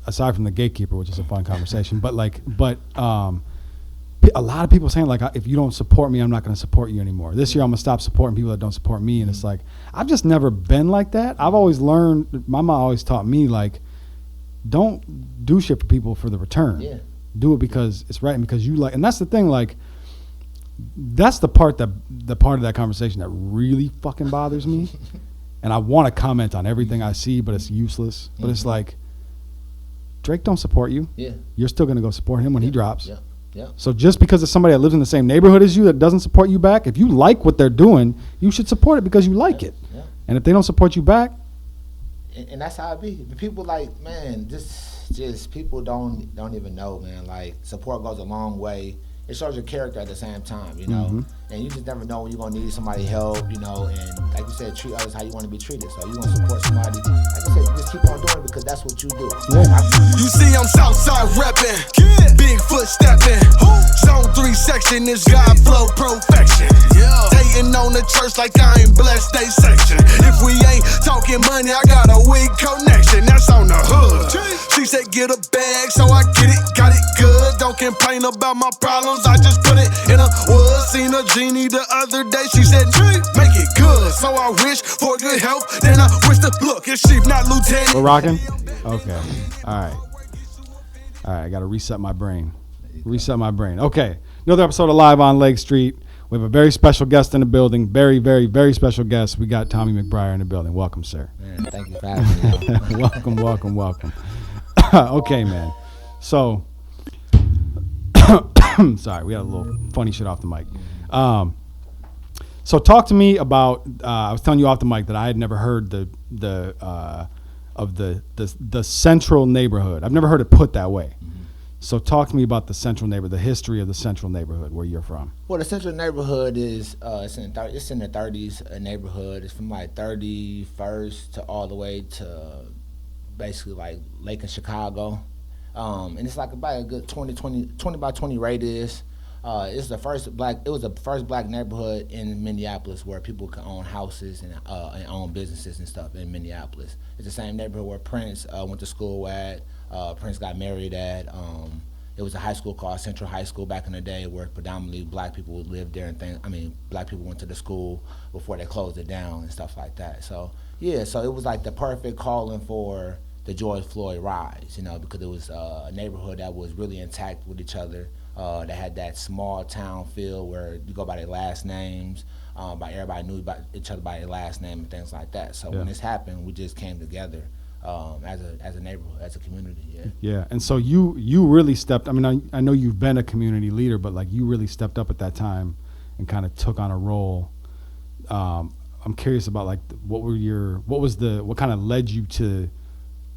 aside from the gatekeeper, which is a fun conversation, but a lot of people saying like, if you don't support me, I'm not going to support you anymore. This year, I'm going to stop supporting people that don't support me. And it's like, I've just never been like that. I've always learned, my mom always taught me like, don't do shit for people for the return. Yeah. Do it because it's right and because you like, and that's the thing, like, that's the part of that conversation that really fucking bothers me. And I want to comment on everything I see, but it's useless. But it's like, Drake don't support you. Yeah. You're still going to go support him when he drops. Yeah. Yeah. So just because it's somebody that lives in the same neighborhood as you that doesn't support you back, if you like what they're doing, you should support it because you like it. Yeah. And if they don't support you back, and that's how it be. But people like, man, just people don't even know, man. Like, support goes a long way. It shows your character at the same time, you know. And you just never know when you're gonna need somebody help, you know. And like you said, treat others how you want to be treated. So you want to support somebody, like you said, just keep on doing it because that's what you do. Yeah. You see, I'm Southside reppin', Bigfoot steppin'. Zone 3 section is God flow perfection. Hating on the church like I ain't blessed they section. If we ain't talking money, I got a weak connection. That's on the hood. She said get a bag, so I get it, got it good. Don't complain about my problems, I just put it in a wood. Seen a genie the other day, she said make it good. So I wish for good health, then I wish to look if she's not lieutenant. we're rocking? Okay. All right, I got to reset my brain. Okay, another episode of Live on Lake Street. We have a very special guest in the building. Very, very, very special guest. We got Tommy Mcbrayer in the building. Welcome, sir. Man, thank you for having me. welcome. Okay, man. So, sorry, we got a little funny shit off the mic. So talk to me about. I was telling you off the mic that I had never heard the central neighborhood. I've never heard it put that way. So talk to me about the central neighborhood, the history of the central neighborhood where you're from. Well, the central neighborhood is it's in the 30s neighborhood. It's from like 31st to all the way to basically like Lake in Chicago, and it's like about a good 20 by 20 radius. It's the first black. It was the first black neighborhood in Minneapolis where people could own houses and own businesses and stuff in Minneapolis. It's the same neighborhood where Prince went to school at. Prince got married at. It was a high school called Central High School back in the day where predominantly black people would live there and things. I mean, black people went to the school before they closed it down and stuff like that. So yeah, so it was like the perfect calling for the George Floyd rise, you know, because it was a neighborhood that was really intact with each other. That had that small town feel where you go by their last names, by everybody knew about each other by their last name and things like that. So when this happened, we just came together as a neighborhood, as a community. Yeah. And so you really stepped. I mean, I know you've been a community leader, but like you really stepped up at that time and kind of took on a role. I'm curious about like what kind of led you to,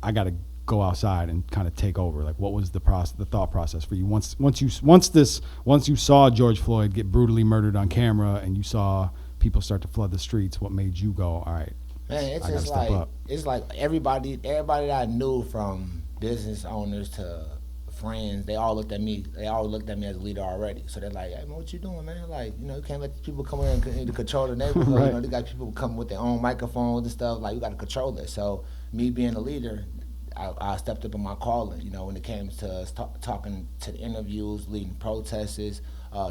I got to go outside and kind of take over. Like, what was the thought process for you once you saw George Floyd get brutally murdered on camera and you saw people start to flood the streets? What made you go, all right, man? It's I just step like up. It's like everybody that I knew, from business owners to friends, they all looked at me. They all looked at me as a leader already. So they're like, "Hey, man, what you doing, man? Like, you know, you can't let these people come in and control the neighborhood. Right. You know, they got people come with their own microphones and stuff. Like, you got to control it." So me being a leader, I stepped up in my calling, you know, when it came to talking to the interviews, leading protests,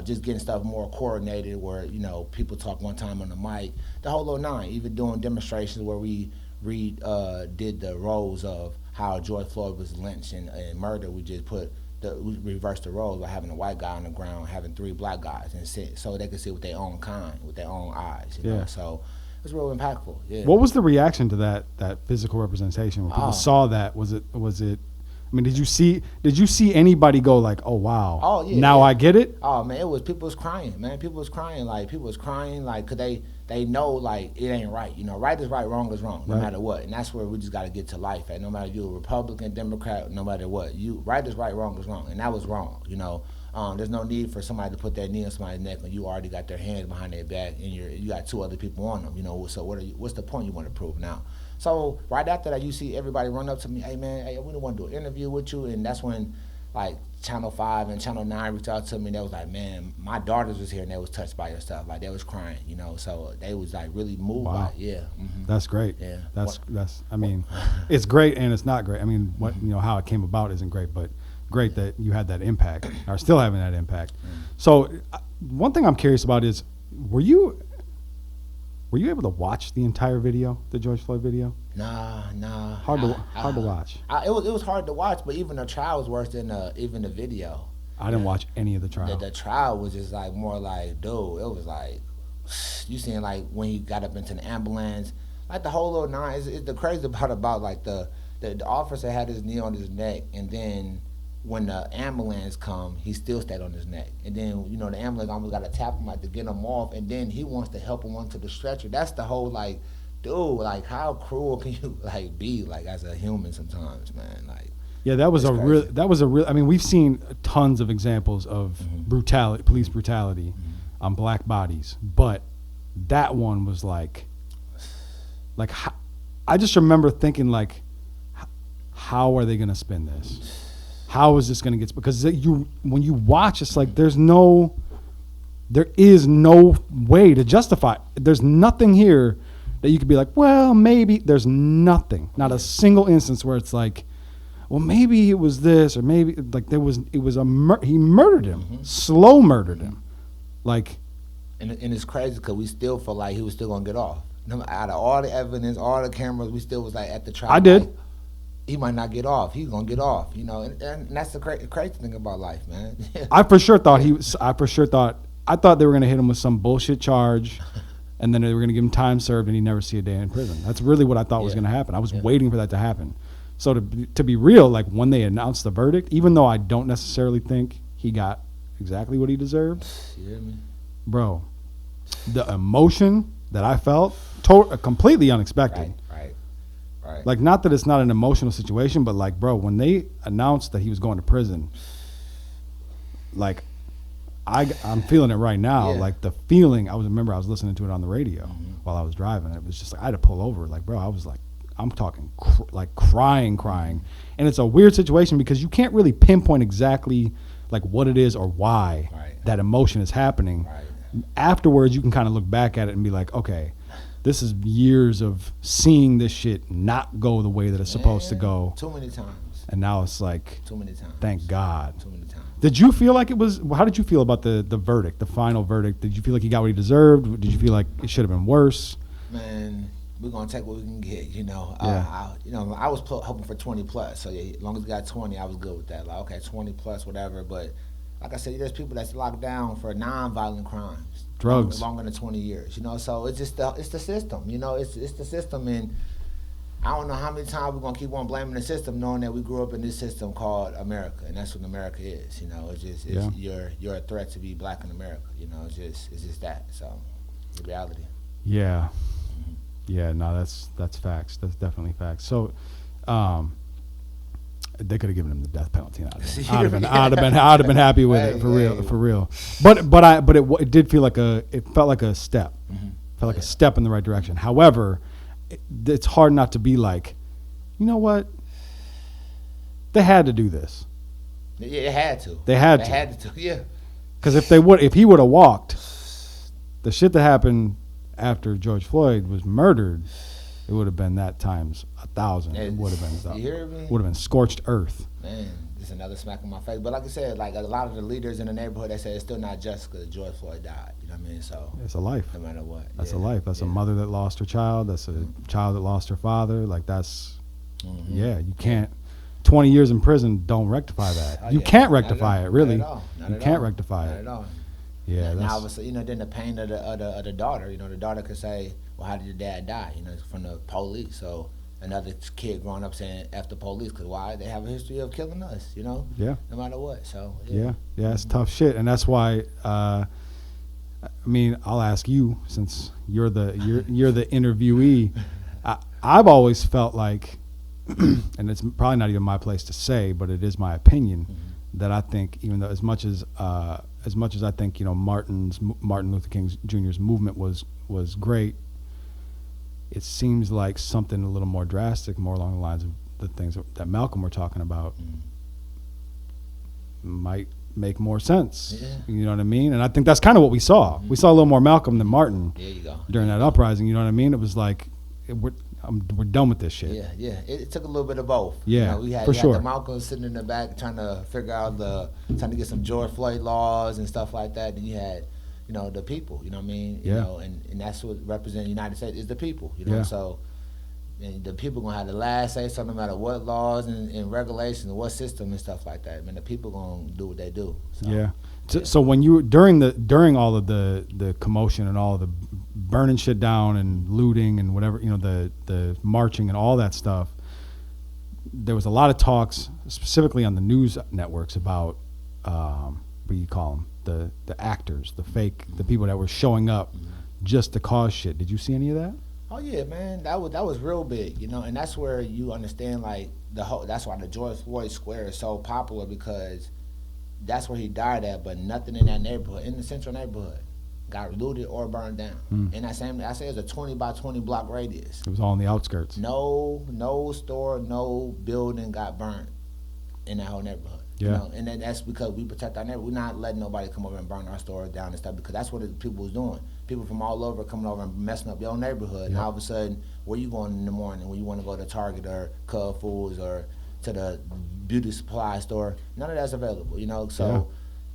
just getting stuff more coordinated where, you know, people talk one time on the mic, the whole little nine, even doing demonstrations where we did the roles of how George Floyd was lynched and murdered. We just we reversed the roles by having a white guy on the ground, having 3 black guys, and sit so they could see with their own kind, with their own eyes, you know, so. It's real impactful. Yeah. What was the reaction to that physical representation when people saw that? Was it? I mean, did you see anybody go like, "Oh wow, oh yeah, now yeah. I get it"? Oh man, people was crying, man. People was crying, like, cause they know like it ain't right. You know, right is right, wrong is wrong, no matter what. And that's where we just got to get to life at. No matter if you're a Republican, Democrat, no matter what, right is right, wrong is wrong, and that was wrong. You know. There's no need for somebody to put their knee on somebody's neck when you already got their hands behind their back and you got 2 other people on them. You know, so what's the point you want to prove now? So right after that, you see everybody run up to me, "Hey man, we want to do an interview with you," and that's when, like Channel 5 and Channel 9 reached out to me, and they was like, man, my daughters was here and they was touched by your stuff. Like, they was crying, you know, so they was like really moved by it. Yeah. That's great. Yeah. That's I mean, it's great and it's not great. I mean, what, you know, how it came about isn't great, but great that you had that impact, or still having that impact. So one thing I'm curious about is, were you able to watch the entire video, the George Floyd video? Nah. Hard to watch. It was hard to watch, but even the trial was worse than even the video. I didn't watch any of the trial. The trial was just like more like, dude, it was like, you seeing like when he got up into the ambulance, like the whole little nine. It's the crazy part about like the officer had his knee on his neck, and then when the ambulance come, he still stayed on his neck. And then, you know, the ambulance almost got to tap him like to get him off, and then he wants to help him onto the stretcher. That's the whole like, dude, like how cruel can you like be like as a human sometimes, man? Like, yeah, that was a real. I mean, we've seen tons of examples of brutality, police brutality, on black bodies, but that one was like I just remember thinking like, how are they gonna spin this? How is this gonna get? Because when you watch, it's like there is no way to justify it. There's nothing here that you could be like, well, maybe. There's nothing, not a single instance where it's like, well, maybe it was this, or maybe like he murdered him, slow murdered him, like. And it's crazy because we still feel like he was still gonna get off. Out of all the evidence, all the cameras, we still was like at the trial. I did. Like, he might not get off. He's gonna get off, you know, and that's the crazy thing about life, man. I for sure thought I thought they were gonna hit him with some bullshit charge, and then they were gonna give him time served, and he'd never see a day in prison. That's really what I thought was gonna happen. I was waiting for that to happen. So to be real, like when they announced the verdict, even though I don't necessarily think he got exactly what he deserved, You hear me? bro, the emotion that I felt, completely unexpected. Right. Like, not that it's not an emotional situation, but like, bro, when they announced that he was going to prison, like, I'm feeling it right now. Yeah. Like the feeling, I was listening to it on the radio while I was driving. It was just like, I had to pull over. Like, bro, I was like, I'm talking like crying. And it's a weird situation because you can't really pinpoint exactly like what it is or why that emotion is happening. Right. Afterwards, you can kind of look back at it and be like, okay, this is years of seeing this shit not go the way that it's supposed to go. Too many times. And now it's like, Too many times. thank God. Too many times. Did you feel like it was, how did you feel about the verdict, the final verdict? Did you feel like he got what he deserved? Did you feel like it should have been worse? Man, we're gonna take what we can get, you know. Yeah. I was hoping for 20 plus. So yeah, as long as we got 20, I was good with that. Like, okay, 20 plus, whatever. But like I said, there's people that's locked down for non-violent crimes, drugs, longer than 20 years. You know, so it's just it's the system. You know, it's the system, and I don't know how many times we're gonna keep on blaming the system, knowing that we grew up in this system called America, and that's what America is. You know, you're a threat to be black in America. You know, it's just that. So, the reality. Yeah. Yeah, no, that's facts. That's definitely facts. So, they could have given him the death penalty. I'd have been happy with it for real. But it did feel like it felt like a step, felt like a step in the right direction. However, it's hard not to be like, you know what? They had to do this. Yeah, they had to. They had to. Yeah. Because if he would have walked, the shit that happened after George Floyd was murdered, it would have been that times 1,000. It would have been. You hear me? Would have been scorched earth. Man, it's another smack in my face. But like I said, like a lot of the leaders in the neighborhood, they say it's still not just because George Floyd died. You know what I mean? So it's a life. No matter what. That's a life. That's a mother that lost her child. That's a child that lost her father. Like that's, you can't. 20 years in prison don't rectify that. You can't rectify it, really. You can't rectify it. Not at all. Yeah. Now, obviously, then the pain of the daughter. You know, the daughter could say, "Well, how did your dad die?" You know, it's from the police. So another kid growing up saying "F the police" because why? They have a history of killing us. You know. Yeah. No matter what. So. Yeah. It's tough shit, and that's why. I mean, I'll ask you since you're the interviewee. I've always felt like, and it's probably not even my place to say, but it is my opinion that I think, even though as much as I think, you know, Martin Luther King Jr.'s movement was great, it seems like something a little more drastic, more along the lines of the things that Malcolm were talking about, might make more sense. Yeah. You know what I mean? And I think that's kind of what we saw. We saw a little more Malcolm than Martin There you go. during that uprising. You know what I mean? It was like, we're done with this shit. Yeah, yeah. It took a little bit of both. Yeah, we had, for sure. Had the Malcolm sitting in the back trying to figure out trying to get some George Floyd laws and stuff like that. Then you had, the people. You know what I mean? You Yeah. know, and that's what represents the United States is the people. You know, Yeah. so. And the people gonna have the last say, so no matter what laws and regulations, what system and stuff like that. Man, the people gonna do what they do. So, Yeah. So when you during all of the commotion and all of the burning shit down and looting and whatever, the marching and all that stuff, there was a lot of talks specifically on the news networks about what do you call them, the actors, the people that were showing up just to cause shit. Did you see any of that? Oh yeah, man, that was real big, and that's where you understand like that's why the George Floyd Square is so popular, because that's where he died at, but nothing in that neighborhood, in the central neighborhood, got looted or burned down. In that same, I say it's a 20 by 20 block radius. It was all on the outskirts. No store, no building got burnt in that whole neighborhood. Yeah. And then that's because we protect our neighborhood. We're not letting nobody come over and burn our store down and stuff, because that's what the people was doing. People from all over coming over and messing up your neighborhood. And all of a sudden, where you going in the morning when you want to go to Target or Cub Foods or to the beauty supply store? None of that's available, So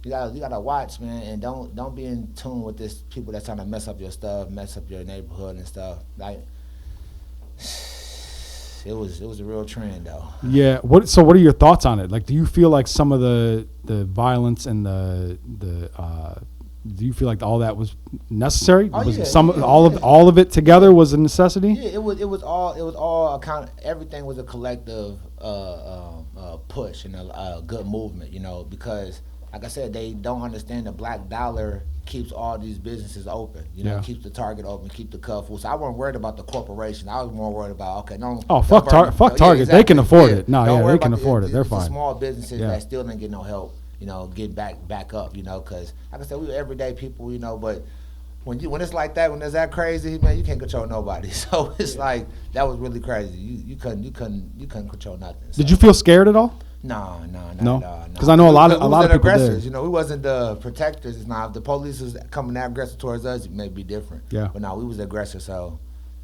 you gotta watch, man, and don't be in tune with this people that's trying to mess up your stuff, mess up your neighborhood and stuff. Like it was a real trend though. Yeah. What are your thoughts on it? Like, do you feel like some of the violence and do you feel like all that was necessary? All of it together was a necessity? Yeah, it was all everything was a collective push and a good movement, because like I said, they don't understand the black dollar keeps all these businesses open, keeps the Target open, keep the Cub Foods. So I wasn't worried about the corporation. I was more worried about fuck Target. Yeah, exactly. They can afford it. Don't worry They about can afford it. They're the fine. small businesses Yeah. that still didn't get no help, get back up, because like I said, we were everyday people, but when it's like that, when it's that crazy, man, you can't control nobody. So it's like that was really crazy. You couldn't control nothing. So. Did you feel scared at all? No. Because I know a lot of people aggressors. did. We wasn't the protectors. Now, if the police was coming out aggressive towards us, it may be different. Yeah. But no, we was aggressors. So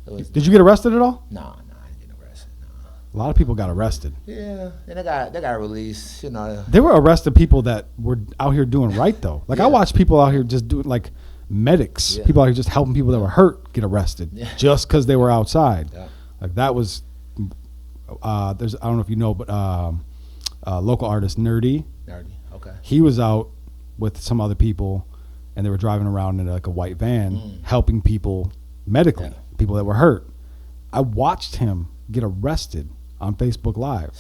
it was. Did you get arrested at all? No, I didn't get arrested. No. A lot of people got arrested. Yeah, and they got released. They were arresting people that were out here doing right though. Like I watched people out here just doing like medics. Yeah. People out here just helping people that were hurt get arrested just because they were outside. Yeah. Like that was. I don't know if you know, but local artist Nerdy. Okay. He was out with some other people, and they were driving around in like a white van, helping people medically, people that were hurt. I watched him get arrested on Facebook Live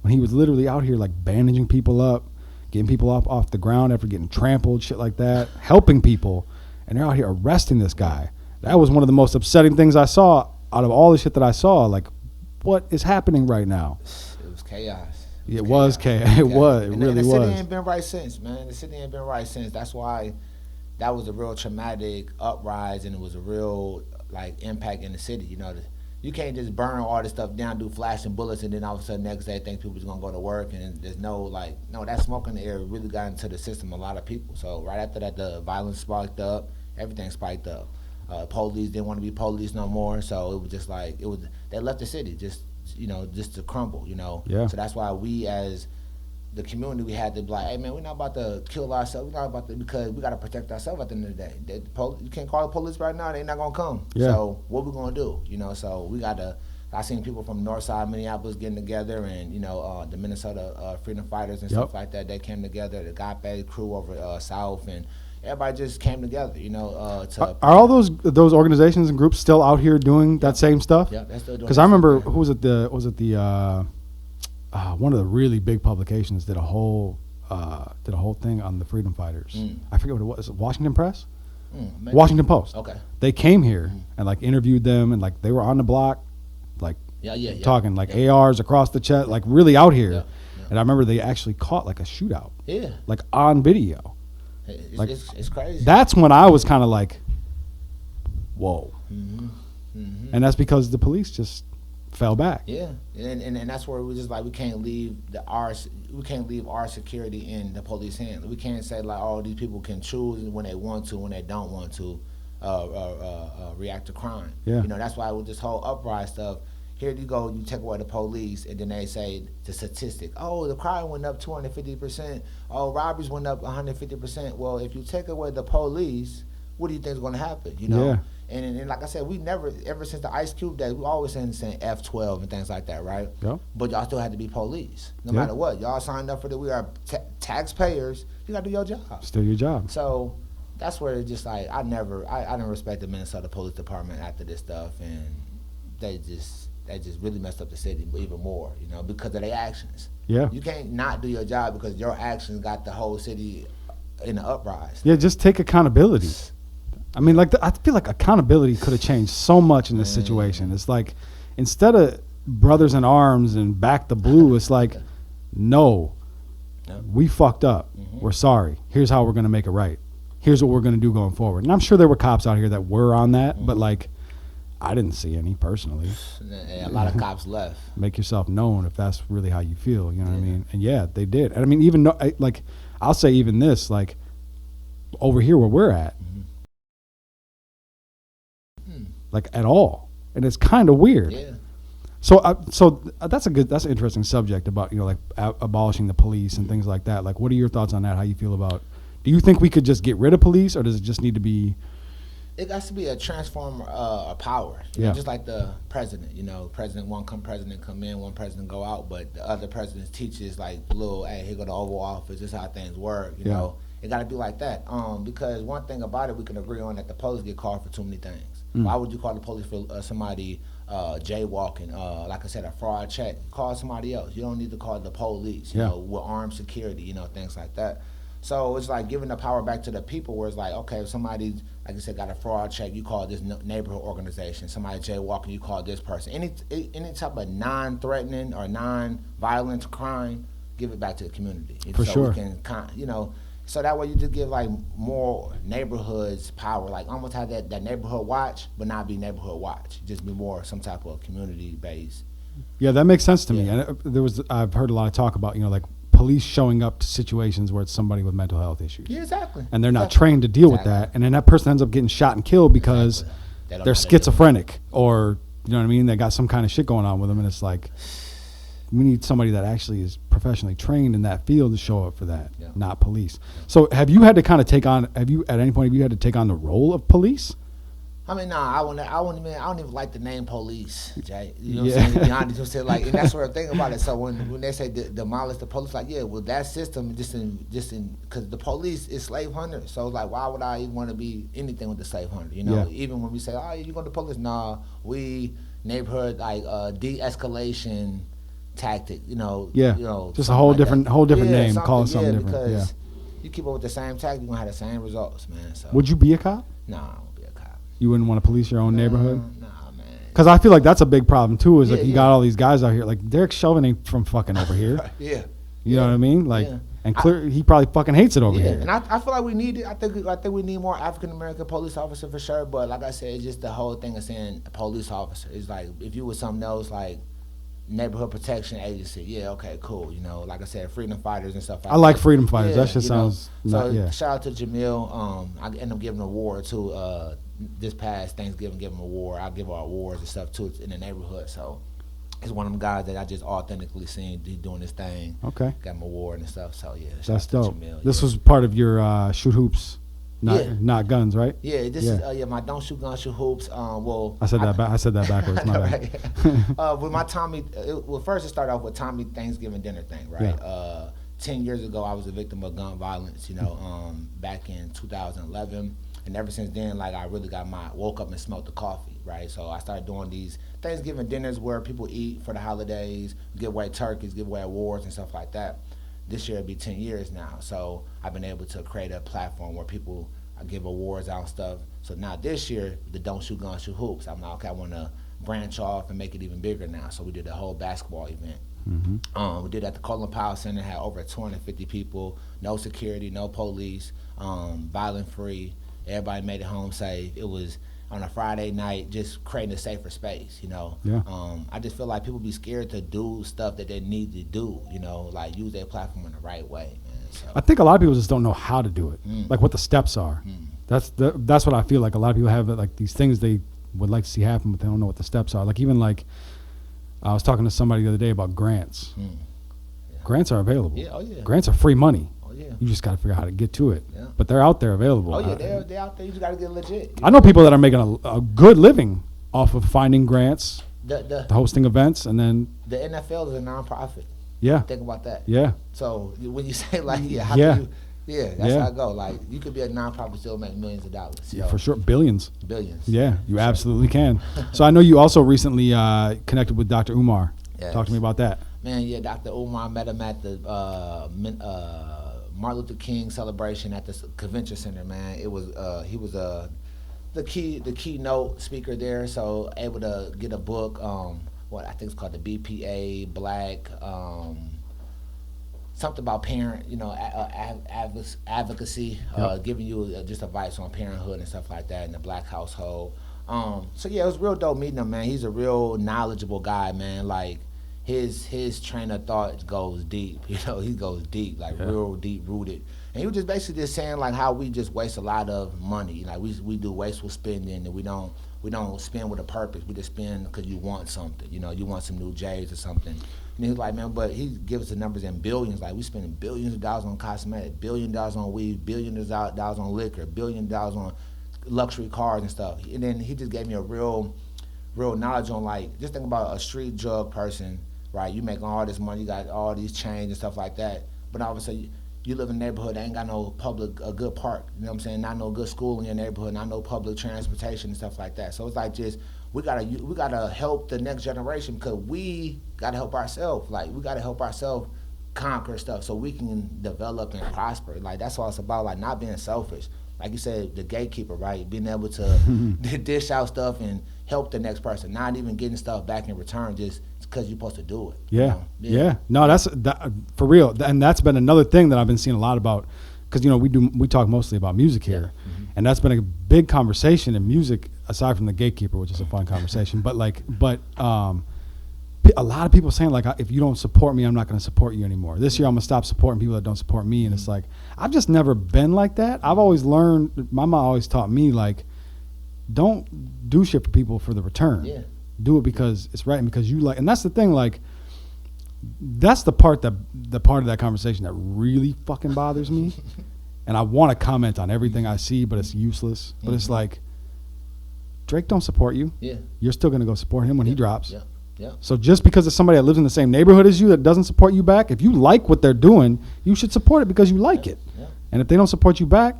when he was literally out here like bandaging people up, getting people up off the ground after getting trampled, shit like that, helping people, and they're out here arresting this guy. That was one of the most upsetting things I saw out of all the shit that I saw. Like, what is happening right now? It was chaos. It was chaos. It was. It really was. The city ain't been right since, man. The city ain't been right since. That's why that was a real traumatic uprising. It was a real like impact in the city. You can't just burn all this stuff down, do flashing bullets, and then all of a sudden next day think people's gonna go to work, and there's no that smoke in the air really got into the system. A lot of people. So right after that, the violence spiked up. Everything spiked up. Police didn't want to be police no more. So it was just like they left the city just to crumble. Yeah. So that's why we as the community, we had to be like, hey man, we're not about to kill ourselves. We're not about to, because we got to protect ourselves at the end of the day. You can't call the police right now; they're not gonna come. Yeah. So what we gonna do? So we got to. I seen people from Northside, Minneapolis getting together, and the Minnesota freedom fighters and stuff like that. They came together. The Agape crew over South, and everybody just came together. Are all those organizations and groups still out here doing that same stuff? Yeah, they're still doing. Because I remember who was it? One of the really big publications did a whole thing on the freedom fighters. I forget what it was. Washington Press, Washington Post. Okay. They came here and like interviewed them, and like they were on the block, like talking like ARs across the chest, like really out here. Yeah. And I remember they actually caught like a shootout. Yeah. Like on video. It's crazy. That's when I was kind of like, whoa. And that's because the police just fell back. Yeah, and that's where we just like we can't leave our security in the police hands. We can't say like, oh, these people can choose when they want to, when they don't want to react to crime. Yeah. You know, that's why with this whole uprising stuff. Here you go, you take away the police, and then they say the statistic. Oh, the crime went up 250%. Oh, robberies went up 150%. Well, if you take away the police, what do you think is going to happen? You know. Yeah. And like I said, we never, ever since the Ice Cube days, we always saying F-12 and things like that, right? Yeah. But y'all still had to be police, no Yeah. matter what. Y'all signed up for we are taxpayers. You got to do your job. Still your job. So that's where it's just like I didn't respect the Minnesota Police Department after this stuff, and they just really messed up the city even more, you know, because of their actions. Yeah. You can't not do your job because your actions got the whole city in an uprising. Yeah, just take accountability. I mean, like I feel like accountability could have changed so much in this situation. It's like instead of brothers in arms and back the blue, it's like, no, we fucked up. We're sorry. Here's how we're going to make it right. Here's what we're going to do going forward. And I'm sure there were cops out here that were on that, but like I didn't see any personally. A lot of cops left. Make yourself known if that's really how you feel. You know what I mean? And yeah, they did. And I mean, even like I'll say even this, like over here where we're at, like at all, and it's kind of weird. Yeah. So that's an interesting subject about, you know, like abolishing the police and things like that. Like, what are your thoughts on that? How you feel about? Do you think we could just get rid of police, or does it just need to be? It has to be a transformer of power. You know, just like the president. You know, president come in, one president go out, but the other president teaches like little, hey, here go the Oval Office. This is how things work. You know, it got to be like that. Because one thing about it, we can agree on that the police get called for too many things. Why would you call the police for somebody jaywalking? Like I said, a fraud check. Call somebody else. You don't need to call the police. You know, with armed security. You know, things like that. So it's like giving the power back to the people, where it's like, okay, if somebody, like I said, got a fraud check, you call this neighborhood organization. Somebody jaywalking, you call this person. Any type of non-threatening or non-violent crime, give it back to the community. For sure. We can, you know, so that way you just give like more neighborhoods power, like almost have that neighborhood watch, but not be neighborhood watch. Just be more some type of community based. Yeah, that makes sense to me. And I've heard a lot of talk about, you know, like police showing up to situations where it's somebody with mental health issues. Yeah, exactly. And they're not trained to deal with that. And then that person ends up getting shot and killed because they're schizophrenic, or, you know what I mean? They got some kind of shit going on with them. And it's like, we need somebody that actually is professionally trained in that field to show up for that, not police. So have you had to kind of at any point, have you had to take on the role of police? I mean, I don't even like the name police, Jay. You know what I'm saying? To be honest, you said, like, and that's what I think about it. So when they say demolish the police, like, yeah, well, that system just in because the police is slave hunters. So it's like, why would I even want to be anything with the slave hunter? You know, even when we say, oh, you go to the police, nah, we neighborhood like de-escalation tactic. You know, just a whole different name, call it something different. Because you keep up with the same tactic, you're gonna have the same results, man. So would you be a cop? Nah. You wouldn't want to police your own neighborhood? Nah, man. Because I feel like that's a big problem too. Is like you got all these guys out here. Like Derek Chauvin ain't from fucking over here. You know what I mean? Like, and he probably fucking hates it over here. And I feel like we need it. I think we need more African American police officer for sure. But like I said, it's just the whole thing of saying a police officer. It's like if you was something else like neighborhood protection agency. Yeah, okay, cool. You know, like I said, freedom fighters and stuff like that. I like freedom fighters. That shit sounds shout out to Jamil. I ended up giving an award to this past Thanksgiving, give him an award. I give our awards and stuff too in the neighborhood. So he's one of them guys that I just authentically seen doing this thing. Okay. Got him an award and stuff. So yeah, that's dope. Jamil, this was part of your shoot hoops. Not guns, right? Yeah, this is my don't shoot guns, shoot hoops. I said that backwards. My bad. With my Tommy, first it started off with Tommy Thanksgiving dinner thing, right? Yeah. 10 years ago, I was a victim of gun violence. You know, back in 2011, and ever since then, like I really woke up and smelled the coffee, right? So I started doing these Thanksgiving dinners where people eat for the holidays, give away turkeys, give away awards and stuff like that. This year it'll be 10 years now, so I've been able to create a platform where people give awards out and stuff. So now this year, the Don't Shoot Guns, Shoot Hoops, I'm like, okay, I want to branch off and make it even bigger now. So we did a whole basketball event. We did it at the Colin Powell Center, had over 250 people, no security, no police, violent free. Everybody made it home safe. It was, on a Friday night, just creating a safer space, you know. Yeah. I just feel like people be scared to do stuff that they need to do, you know, like use their platform in the right way, man. So, I think a lot of people just don't know how to do it, like what the steps are. That's what I feel like. A lot of people have like these things they would like to see happen, but they don't know what the steps are. Like even like I was talking to somebody the other day about grants. Yeah. Grants are available. Yeah, oh yeah. Grants are free money. Oh yeah. You just got to figure out how to get to it. Yeah. But they're out there available. Oh yeah, they're out there. You just gotta get legit. I know people that are making a good living off of finding grants, The hosting events, and then NFL is a nonprofit. yeah, Think about that. yeah, So when you say like, how Yeah. can you, that's Yeah. how it go. Like you could be a nonprofit still make millions of dollars. yeah, for sure, billions. Billions. Yeah, you absolutely can. So I know you also recently connected with Dr. Umar. Yes. Talk to me about that. Man, yeah, Dr. Umar, met him at the Martin Luther King celebration at the convention center. Man, it was he was the keynote speaker there, so able to get a book. What I think it's called the BPA Black. Something about parent, you know, advocacy, Yep. giving you just advice on parenthood and stuff like that in the black household. So yeah, it was real dope meeting him, man. He's a real knowledgeable guy, man. Like his train of thought goes deep. You know, he goes deep, like real deep rooted. And he was just basically just saying like how we just waste a lot of money. Like we do wasteful spending, and we don't spend with a purpose. We just spend because you want something. You know, you want some new J's or something. And he was like, man, but he gives us the numbers in billions. Like we spending billions of dollars on cosmetics, $1 billion on weed, $billions on liquor, $1 billion on luxury cars and stuff. And then he just gave me a real knowledge on like, just think about a street drug person, right? You making all this money, you got all these chains and stuff like that. But all of a sudden, you live in a neighborhood that ain't got no a good park, you know what I'm saying? Not no good school in your neighborhood, not no public transportation and stuff like that. So it's like just, we gotta help the next generation because we gotta help ourselves. Like we gotta help ourselves conquer stuff so we can develop and prosper. Like that's all it's about, like not being selfish. Like you said, the gatekeeper, right? Being able to dish out stuff and help the next person, not even getting stuff back in return just because you're supposed to do it. Yeah, you know? yeah. No, that's for real, and that's been another thing that I've been seeing a lot about, because you know we talk mostly about music here, and that's been a big conversation in music aside from the gatekeeper, which is a fun conversation. But a lot of people saying like, if you don't support me, I'm not going to support you anymore. This year I'm going to stop supporting people that don't support me, and it's like I've just never been like that. I've always learned. My mom always taught me like, don't do shit for people for the return. Yeah. Do it because it's right and because you like. And that's the thing, like, that's the part of that conversation that really fucking bothers me. And I want to comment on everything I see, but it's useless. But it's like, Drake don't support you. Yeah. You're still gonna go support him when he drops. Yeah. Yeah. So just because it's somebody that lives in the same neighborhood as you that doesn't support you back, if you like what they're doing, you should support it because you like it. Yeah. And if they don't support you back,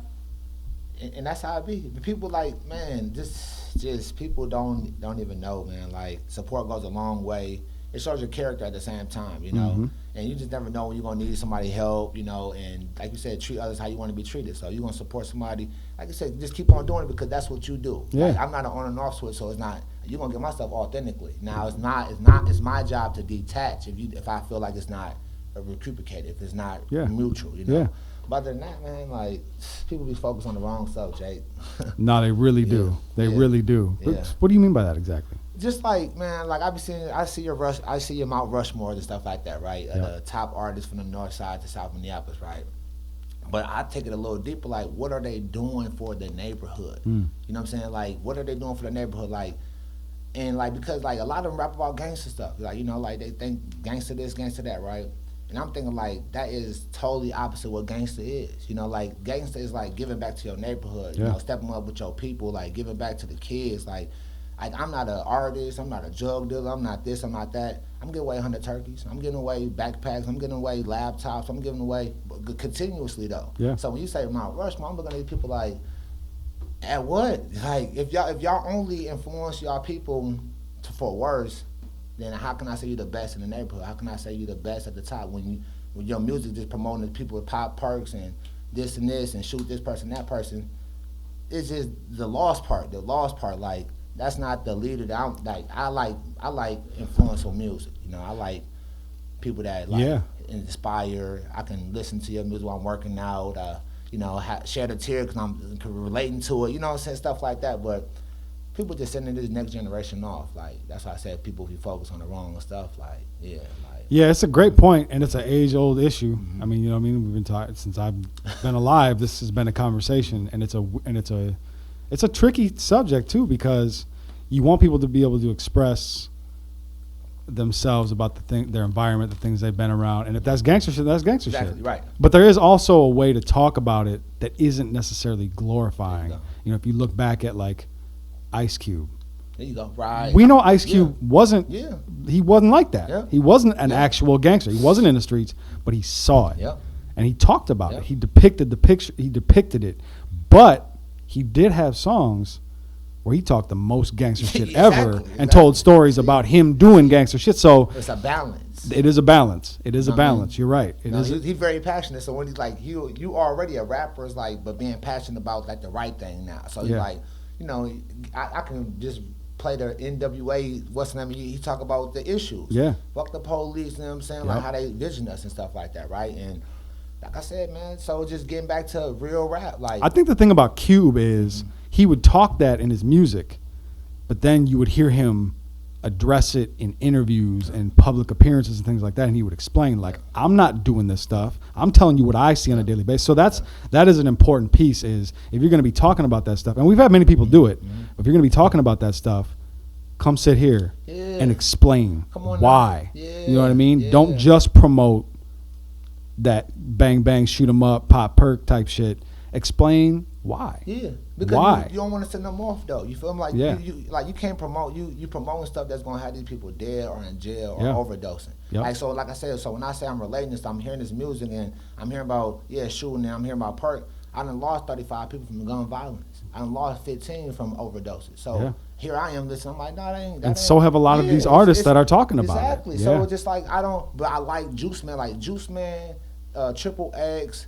and that's how it be. People like, man, just people don't even know, man. Like support goes a long way. It shows your character at the same time, you know. And you just never know when you're gonna need somebody help, you know. And like you said, treat others how you want to be treated. So you're gonna support somebody. Like I said, just keep on doing it because that's what you do. Yeah. Like, I'm not an on and off switch, so it's not. You're gonna get my stuff authentically. Now it's my job to detach if I feel like it's not reciprocated, if it's not mutual, you know. Yeah. But other than that, man, like people be focused on the wrong stuff, Jake. no, they really do. They really do. Yeah. What do you mean by that exactly? Just like, man, like I see your Mount Rushmore and stuff like that, right? The top artists from the Northside to South Minneapolis, right? But I take it a little deeper, like what are they doing for the neighborhood? You know what I'm saying? Like what are they doing for the neighborhood? Like, and like because like a lot of them rap about gangster stuff, like you know, like they think gangster this, gangster that, right? And I'm thinking like that is totally opposite what gangster is. You know, like gangster is like giving back to your neighborhood, you know, stepping up with your people, like giving back to the kids. Like I'm not an artist, I'm not a drug dealer, I'm not this, I'm not that. I'm giving away 100 turkeys, I'm giving away backpacks, I'm giving away laptops, I'm giving away continuously though. Yeah. So when you say Mount Rushmore, I'm looking at these people like, at what? Like if y'all only influence y'all people for worse, then how can I say you're the best in the neighborhood? How can I say you're the best at the top when your music just promoting people with pop perks and this and shoot this person, that person? It's just the lost part. The lost part, like that's not the leader that I'm like. I like influential music. You know, I like people that like inspire. I can listen to your music while I'm working out. You know, shed a tear because I'm relating to it. You know what I'm saying? Stuff like that. But people just sending this next generation off. Like that's why I said people who focus on the wrong stuff. Like yeah, it's a great point, and it's an age-old issue. I mean, you know what I mean? We've been talking since I've been alive. This has been a conversation, and it's a tricky subject too, because you want people to be able to express themselves about their environment, the things they've been around, and if that's gangster shit, that's gangster exactly, shit. Right. But there is also a way to talk about it that isn't necessarily glorifying. You know, if you look back at like Ice Cube. There you go. Right. We know Ice Cube wasn't. Yeah. He wasn't like that. Yeah. He wasn't an actual gangster. He wasn't in the streets, but he saw it. Yep. And he talked about it. He depicted the picture. He depicted it. But he did have songs where he talked the most gangster shit ever and told stories about him doing gangster shit. So it's a balance. It is a balance. It is a balance. You're right. He's very passionate. So when he's like, you already a rapper, is like, but being passionate about like the right thing now. So he's like, you know, I can just play the NWA, what's the name? He talk about the issues. Yeah. Fuck the police, you know what I'm saying? Like how they vision us and stuff like that, right? And like I said, man, so just getting back to real rap. Like I think the thing about Cube is he would talk that in his music, but then you would hear him address it in interviews and public appearances and things like that, and he would explain, like, I'm not doing this stuff. I'm telling you what I see on a daily basis. So that is an important piece, is if you're going to be talking about that stuff, and we've had many people do it, but if you're going to be talking about that stuff, come sit here and explain why. You know what I mean? Don't just promote that bang, bang, shoot 'em up, pop, perk type shit. Explain why. Yeah, because you don't want to send them off though. You feel me? Like you can't promote you promoting stuff that's gonna have these people dead or in jail or overdosing. Like so, like I said, so when I say I'm relating this, I'm hearing this music and I'm hearing about shooting and I'm hearing about perk. I done lost 35 people from gun violence. I done lost 15 from overdoses. So here I am listening. I'm like, no, that ain't. And so have a lot of these artists that are talking about it. Exactly. So it's just like but I like Juice Man, Triple X.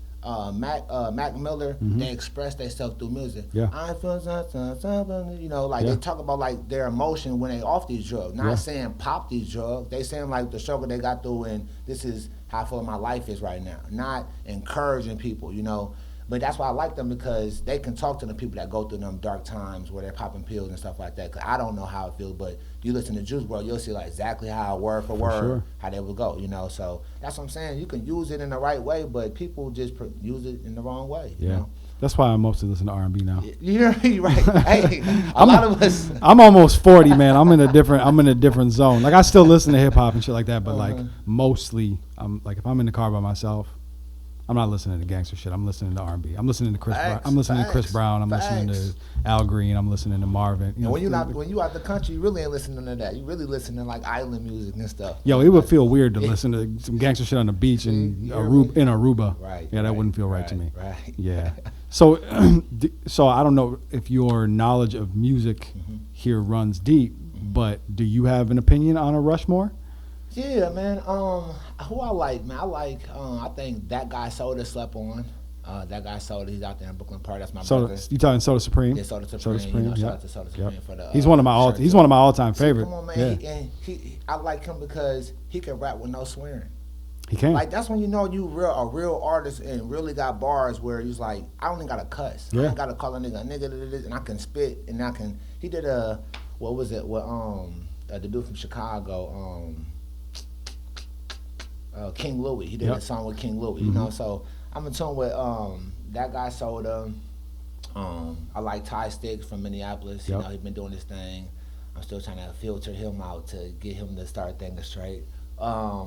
Mac Miller, they express themselves through music. I feel something, you know, like they talk about like their emotion when they off these drugs. Not saying pop these drugs, they saying like the struggle they got through and this is how I feel my life is right now. Not encouraging people, you know. But that's why I like them, because they can talk to the people that go through them dark times where they're popping pills and stuff like that. Cause I don't know how it feels, but you listen to Juice WRLD, you'll see like exactly how word for word how they would go, you know. So that's what I'm saying. You can use it in the right way, but people just use it in the wrong way. You know? That's why I mostly listen to R&B now. You're right. Hey, a lot of us. I'm almost 40, man. I'm in a different zone. Like I still listen to hip hop and shit like that, but like mostly, I'm like if I'm in the car by myself, I'm not listening to gangster shit. I'm listening to R&B. I'm listening to Chris Brown. I'm listening to Chris Brown. I'm listening to Al Green. I'm listening to Marvin. You know, when you out the country, you really ain't listening to that. You really listening to like island music and stuff. Yo, it would feel weird to listen to some gangster shit on the beach in Aruba. Right. Yeah, that wouldn't feel right to me. Right. Yeah. So, so I don't know if your knowledge of music here runs deep, but do you have an opinion on a Rushmore? Yeah, man. Who I like, man? I think that guy Soda slept on. That guy Soda, he's out there in Brooklyn Park. That's my brother. You talking Soda Supreme? Yeah, Soda Supreme. You know, shout out to Soda Supreme for the. He's one of my all-time favorite. Come on, man. I like him because he can rap with no swearing. He can. Like that's when you know you a real artist and really got bars where he's like, I only gotta cuss. I ain't gotta call a nigga and I can spit and I can. He did what was it? What the dude from Chicago King Louis. He did a song with King Louis, you know. So I'm in tune with that guy Soda. I like Ty Sticks from Minneapolis. You know, he's been doing this thing. I'm still trying to filter him out to get him to start thinking straight. Mcbrayer.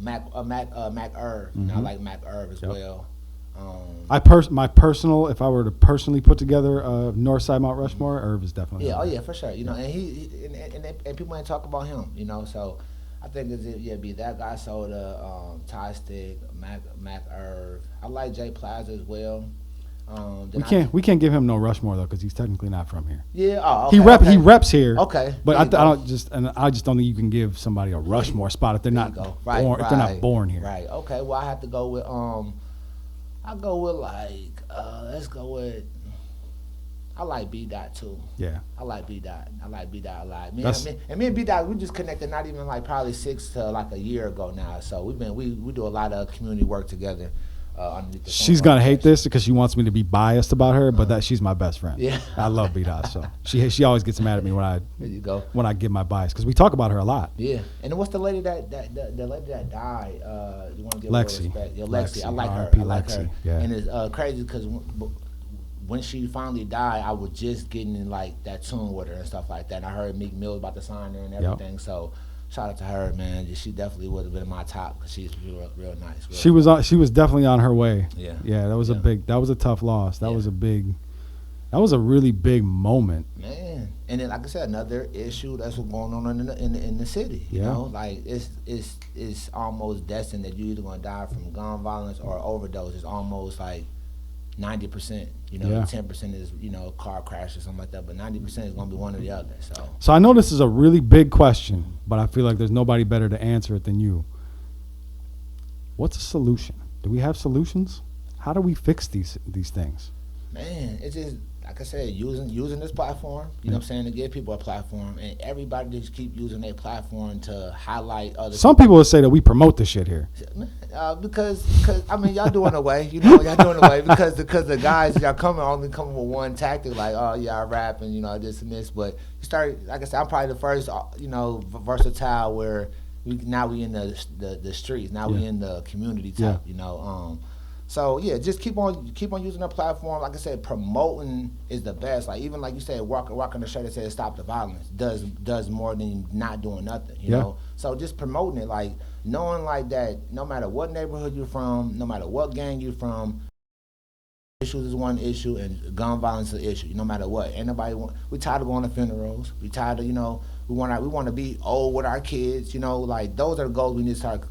I like Mcbrayer as well. If I were to personally put together Northside Mount Rushmore, Irv is definitely. Yeah, for sure. You know, and people ain't talk about him. You know, so. I think it'd be that guy Soda, Ty Stick, Mcbrayer. I like Jay Plaza as well. We can't give him no Rushmore though, because he's technically not from here. Yeah, he reps here. Okay, but I just don't think you can give somebody a Rushmore spot if they're not born. If they're not born here. Right. Okay. Well, I have to go with I go with like let's go with. I like B Dot too. Yeah. I like B Dot a lot. Me and B Dot, we just connected not even like probably 6 to like a year ago now. So we do a lot of community work together. underneath the She's gonna hate this because she wants me to be biased about her, but that she's my best friend. Yeah. I love B-Dot, so she always gets mad at me There you go. when I give my bias because we talk about her a lot. Yeah, and then what's the lady that died? You want to give Lexi. her respect? Yeah, Lexi. I like her. R.I.P. I like Lexi. her. Yeah. And it's crazy because when she finally died, I was just getting in like that tune with her and stuff like that. And I heard Meek Mill about to sign her and everything. So shout out to her, man. She definitely would have been in my top because she's real nice. She was definitely on her way. Yeah. Yeah, that was a tough loss. That was a really big moment. Man, and then like I said, another issue that's what's going on in the city. You know, like it's almost destined that you're either gonna die from gun violence or overdose. It's almost like 90%. You know, 10% is car crash or something like that, but 90% is gonna be one or the other. So I know this is a really big question, but I feel like there's nobody better to answer it than you. What's a solution? Do we have solutions? How do we fix these things? Man, it's just like I said, using this platform, you know what I'm saying, to give people a platform, and everybody just keep using their platform to highlight other. Some people would say that we promote this shit here. Because I mean, y'all doing away, y'all doing away because the guys y'all only coming with one tactic, like, oh yeah, I rap and this and this, but you start, like I said, I'm probably the first versatile where we in the streets, now we in the community type, So yeah, just keep on using the platform. Like I said, promoting is the best. Like even like you said, walking the shirt that says "Stop the Violence" does more than not doing nothing. You know. So just promoting it, like knowing like that, no matter what neighborhood you're from, no matter what gang you're from, issues is one issue and gun violence is an issue. No matter what, we tired of going to funerals. We tired of we want to be old with our kids. Like those are the goals we need to start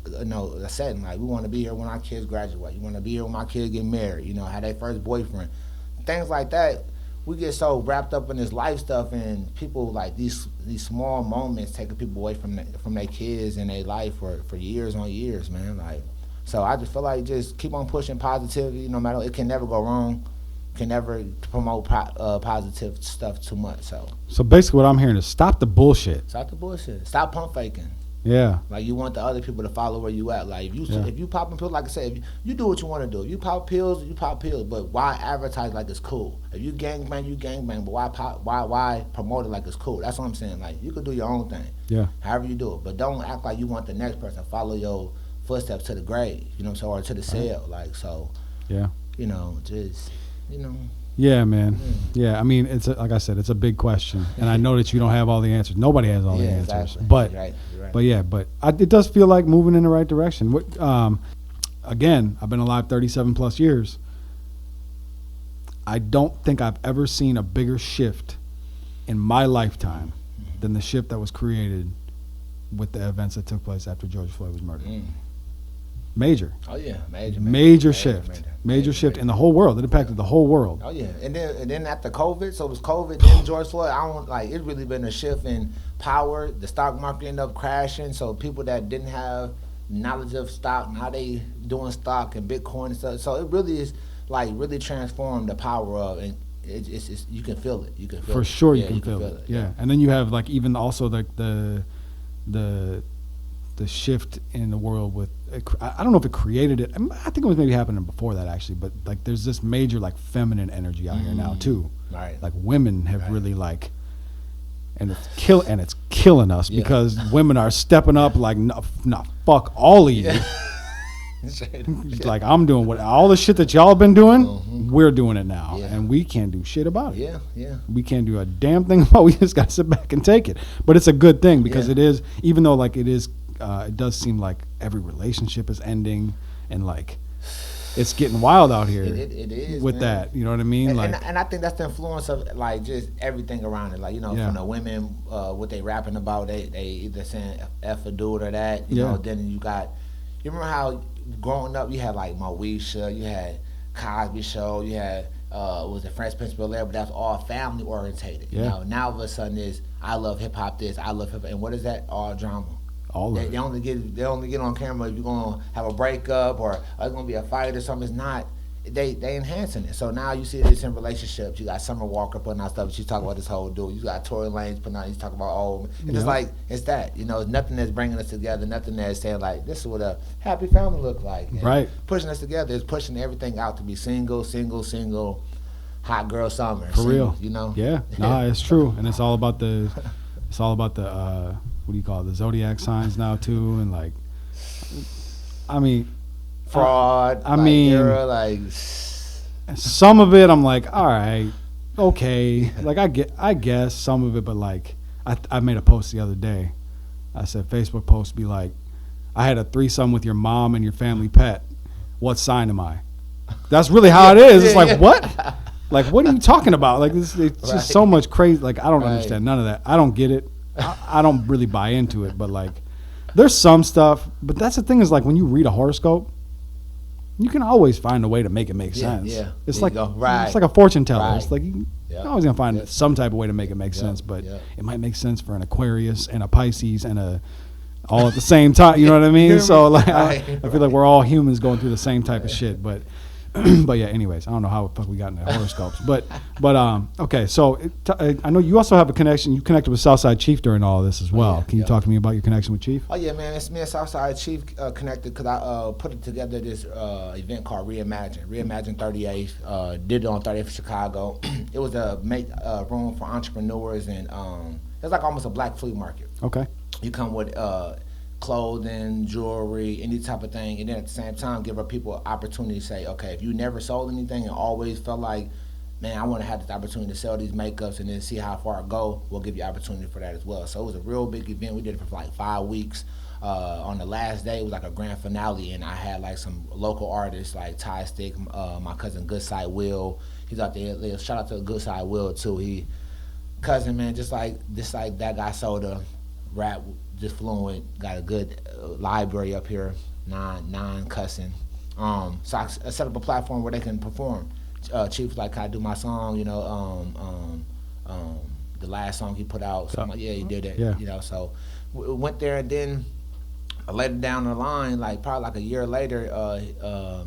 setting. Like we want to be here when our kids graduate. You want to be here when my kids get married. Have their first boyfriend, things like that. We get so wrapped up in this life stuff, and people like these small moments taking people away from their kids and their life for years on years, man. Like. So I just feel like just keep on pushing positivity. No matter, it can never go wrong. Can never promote positive stuff too much. So basically, what I'm hearing is stop the bullshit. Stop the bullshit. Stop pump faking. Yeah. Like you want the other people to follow where you at. Like if you popping pills, like I said, if you do what you want to do. If you pop pills, you pop pills. But why advertise like it's cool? If you gangbang, you gangbang. But why promote it like it's cool? That's what I'm saying. Like you could do your own thing. Yeah. However you do it, but don't act like you want the next person to follow your footsteps to the grave, or to the cell, like so. Yeah. Yeah, man. Yeah, I mean, like I said, it's a big question, and I know that you don't have all the answers. Nobody has all the answers, exactly. but You're right. It does feel like moving in the right direction. Again, I've been alive 37 plus years. I don't think I've ever seen a bigger shift in my lifetime than the shift that was created with the events that took place after George Floyd was murdered. Major. Oh yeah, major shift. Major shift in the whole world. It impacted the whole world. Oh yeah, and then after COVID, so it was COVID, then George Floyd. It's really been a shift in power. The stock market ended up crashing, so people that didn't have knowledge of stock, now they doing stock and Bitcoin and stuff. So it really is really transformed the power of, and it's you can feel it. You can feel for it. sure. Yeah, you can feel it. Yeah, and then you have even also the shift in the world with, I don't know if it created it. I think it was maybe happening before that actually, but there's this major feminine energy out here now too. Right. Like women have really and it's killing us because women are stepping up no, fuck all of you. Like I'm doing all the shit that y'all been doing, we're doing it now, and we can't do shit about it. Yeah. We can't do a damn thing about it. We just gotta sit back and take it. But it's a good thing because it is, even though it is, it does seem like every relationship is ending and it's getting wild out here. It is with man. That, you know what I mean? And I think that's the influence of just everything around it. From the women, what they rapping about, they either saying F a dude or that. You know, then you remember how growing up you had Moesha, you had Cosby Show, you had was the Fresh Prince of Bel-Air, but that's all family orientated. You know, now all of a sudden is I love hip hop this, I love hip hop, and what is that? All drama. They only get on camera if you're gonna have a breakup or it's gonna be a fight or something. It's not. they enhancing it. So now you see this in relationships. You got Summer Walker putting out stuff. She's talking about this whole dude. You got Tory Lanez putting out. He's talking about it's just like it's that. It's nothing that's bringing us together. Nothing that's saying like this is what a happy family look like. And right. Pushing us together is pushing everything out to be single. Hot girl summer. For real. Yeah. No, it's true, and it's all about the what do you call it? The zodiac signs now too, and like, I mean. Fraud. Some of it I'm like, all right, okay, like I guess some of it, but like I made a post the other day. I said Facebook post be like, I had a threesome with your mom and your family pet. What sign am I? That's really how it is. It's like what? Like what are you talking about? Like it's just so much crazy. Like I don't understand none of that. I don't get it. I don't really buy into it. But like there's some stuff. But that's the thing is like when you read a horoscope, you can always find a way to make it make sense. Yeah, it's like it's like a fortune teller. Right. It's like you're always gonna find some type of way to make it make sense. But it might make sense for an Aquarius and a Pisces and a all at the same time. You know what I mean? So like I feel like we're all humans going through the same type of shit. But but yeah. Anyways, I don't know how the fuck we got into horoscopes. But okay. So I know you also have a connection. You connected with Southside Chief during all of this as well. Can you talk to me about your connection with Chief? Oh yeah, man. It's me and Southside Chief connected because I put together this event called Reimagine 38th. Did it on 38th of Chicago. It was a make room for entrepreneurs and it's like almost a black flea market. Okay. You come with clothing, jewelry, any type of thing, and then at the same time give people an opportunity to say, okay, if you never sold anything and always felt like, man, I want to have this opportunity to sell these makeups and then see how far I go, we'll give you opportunity for that as well. So it was a real big event. We did it for like 5 weeks. On the last day, it was like a grand finale, and I had like some local artists like Ty Stick, my cousin Goodside Will. He's out there. Shout out to Goodside Will too. He cousin, man, just like that guy soda, rap just fluent, got a good library up here, non-cussing. So I set up a platform where they can perform. Chief was like, can I do my song? The last song he put out. So I'm like, yeah, he did it. Yeah. So we went there, and then later down the line, like probably like a year later,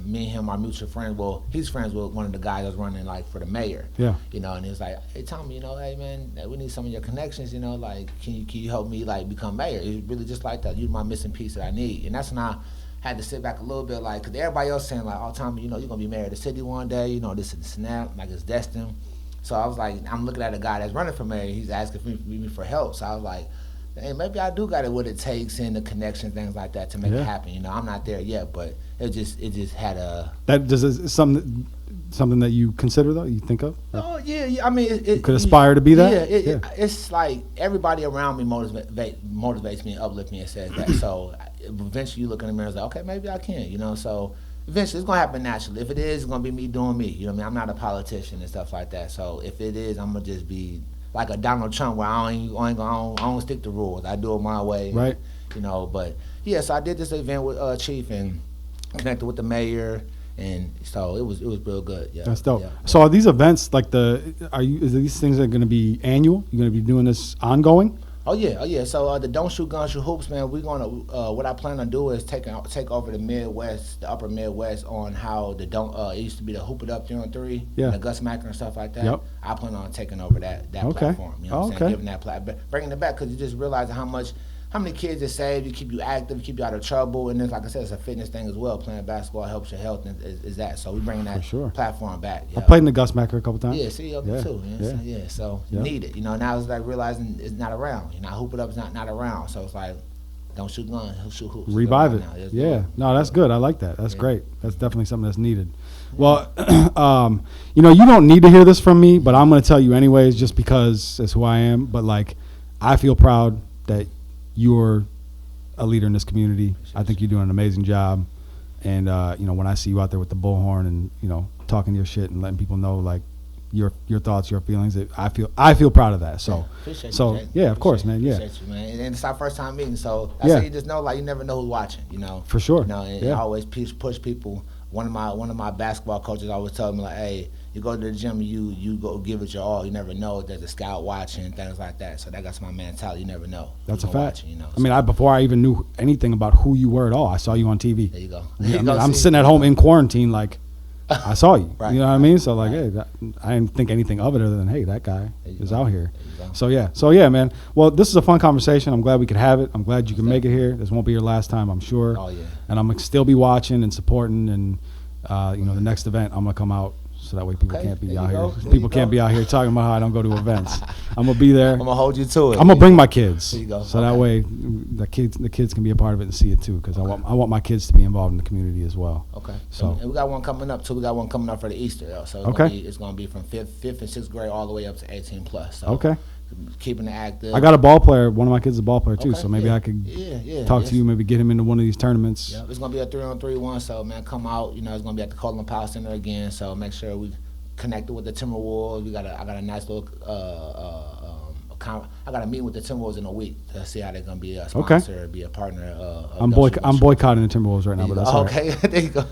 me and him, our mutual friend, well, he's friends with one of the guys that was running like for the mayor. Yeah. And he was like, hey Tommy, hey man, we need some of your connections, like can you help me like become mayor? It's really just like that. You're my missing piece that I need. And that's when I had to sit back a little bit, like, cause everybody else saying like, oh Tommy, you're gonna be mayor of the city one day, this is snap, like it's destined. So I was like, I'm looking at a guy that's running for mayor, he's asking me for help. So I was like, hey, maybe I do got what it takes and the connections, things like that to make it happen. I'm not there yet, but it just had a. That does something that you consider though. You think of? Oh yeah. I mean, it could aspire to be that. Yeah, it's like everybody around me motivates me and uplifts me and says that. So eventually, you look in the mirror and say, okay, maybe I can. So eventually, it's gonna happen naturally. If it is, it's gonna be me doing me. I'm not a politician and stuff like that. So if it is, I'm gonna just be like a Donald Trump, where I don't stick to rules. I do it my way. Right. But yeah, so I did this event with Chief and connected with the mayor, and so it was real good. Yeah. That's dope. Yeah. So are these events like is these things that are going to be annual? You're going to be doing this ongoing? Oh yeah. So the Don't Shoot Guns, Shoot Hoops, man. We're gonna what I plan on doing is take over the Midwest, the Upper Midwest, on how the it used to be the Hoop It Up 3 on 3, and the Gus Macker and stuff like that. Yep. I plan on taking over that platform. You know what I'm saying? Giving that platform, bringing it back, because you just realize how many kids it saves, you keep you active, keep you out of trouble, and then like I said, it's a fitness thing as well. Playing basketball helps your health, and is that. So we bringing that platform back. I played in the Gus Macker a couple times. Yeah, see, up there too. So you need it. Now it's like realizing it's not around. Hoop it up is not around. So it's like, don't shoot guns, shoot hoops. Revive it. No, that's good. I like that. That's great. That's definitely something that's needed. Well, you don't need to hear this from me, but I'm going to tell you anyways, just because it's who I am. But like, I feel proud that you're a leader in this community. I think you're doing an amazing job. And, when I see you out there with the bullhorn and, talking your shit and letting people know, like, your thoughts, your feelings, I feel proud of that. So, appreciate you, yeah, of course, man. Yeah. Appreciate you, man. And it's our first time meeting. So that's how you just know, like, you never know who's watching, For sure. And I always push people. One of my basketball coaches always told me, like, hey, you go to the gym, you go give it your all. You never know if there's a scout watching and things like that. So that's my mentality. You never know. That's a fact. Watching, I mean, before I even knew anything about who you were at all, I saw you on TV. There you go. I'm sitting at home in quarantine, like, I saw you. Right, You know what I right, mean? So like, right. hey, I didn't think anything of it other than, hey, that guy There you is go. out here. There you go. So yeah, man. Well, this is a fun conversation. I'm glad we could have it. I'm glad you can make it here. This won't be your last time, I'm sure. Oh, yeah. And I'm gonna still be watching and supporting, and the next event I'm gonna come out. So that way people Okay, can't be there out you here. go, there People you can't go. be out here talking about how I don't go to events. I'm gonna be there. I'm gonna hold you to it. I'm gonna bring my kids. There you go. So that Okay. way the kids can be a part of it and see it too. Because I want my kids to be involved in the community as well. Okay. So- and we got one coming up too. We got one coming up for the Easter though. So it's gonna be from fifth and sixth grade all the way up to 18 plus. So Okay. keeping it active. I got a ball player. One of my kids is a ball player too. Okay, So maybe yeah. I could Yeah, talk yes. to you. Maybe get him into one of these tournaments. Yeah, it's gonna be a 3-on-3 one. So man, come out. You know, it's gonna be at the Colin Powell Center again. So make sure we connected with the Timberwolves. I got a nice little I got a meeting with the Timberwolves in a week to see how they're gonna be a sponsor, be a partner. Of I'm boycotting the Timberwolves right now, but that's all right. okay. There you go.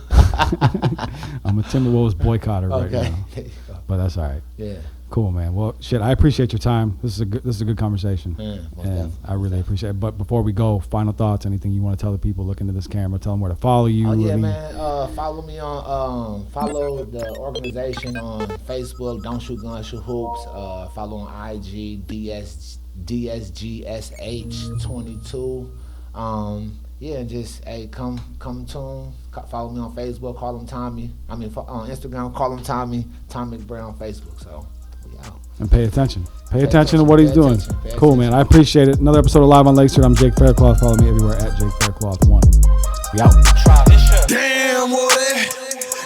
I'm a Timberwolves boycotter right Okay. now, There you go. but that's all right. Yeah. Cool, man. Well, shit, I appreciate your time. This is a good conversation, Yeah, most and definitely. I really appreciate it. But before we go, final thoughts, anything you want to tell the people, look into this camera, tell them where to follow you. Oh yeah, I mean, man. Follow me on follow the organization on Facebook. Don't Shoot Guns, Shoot Hoops. Follow on IG DSGSH22. Yeah, just hey, come tune. Follow me on Facebook. Call him Tommy. On Instagram, call him Tommy Mcbrayer on Facebook. So we out. and pay attention. Pay attention to what he's pay doing. attention, pay Cool, man. I appreciate it. Another episode of Live on Lake Street. I'm Jake Faircloth. Follow me everywhere at Jake Faircloth1. We out. Damn, Woody.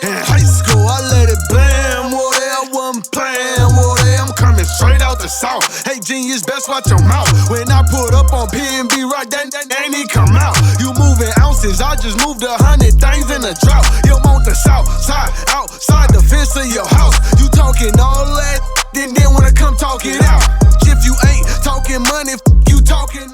In high school, I let it blam, Woody. I wasn't playing, Woody. I'm coming straight out the south. Hey, genius, best watch your mouth. When I put up on P&B right, then ain't he come out. You moving ounces, I just moved 100 things in a drought. You want the south side, outside the fence of your house. You talking all that, then wanna come talk it out. If you ain't talking money, you talking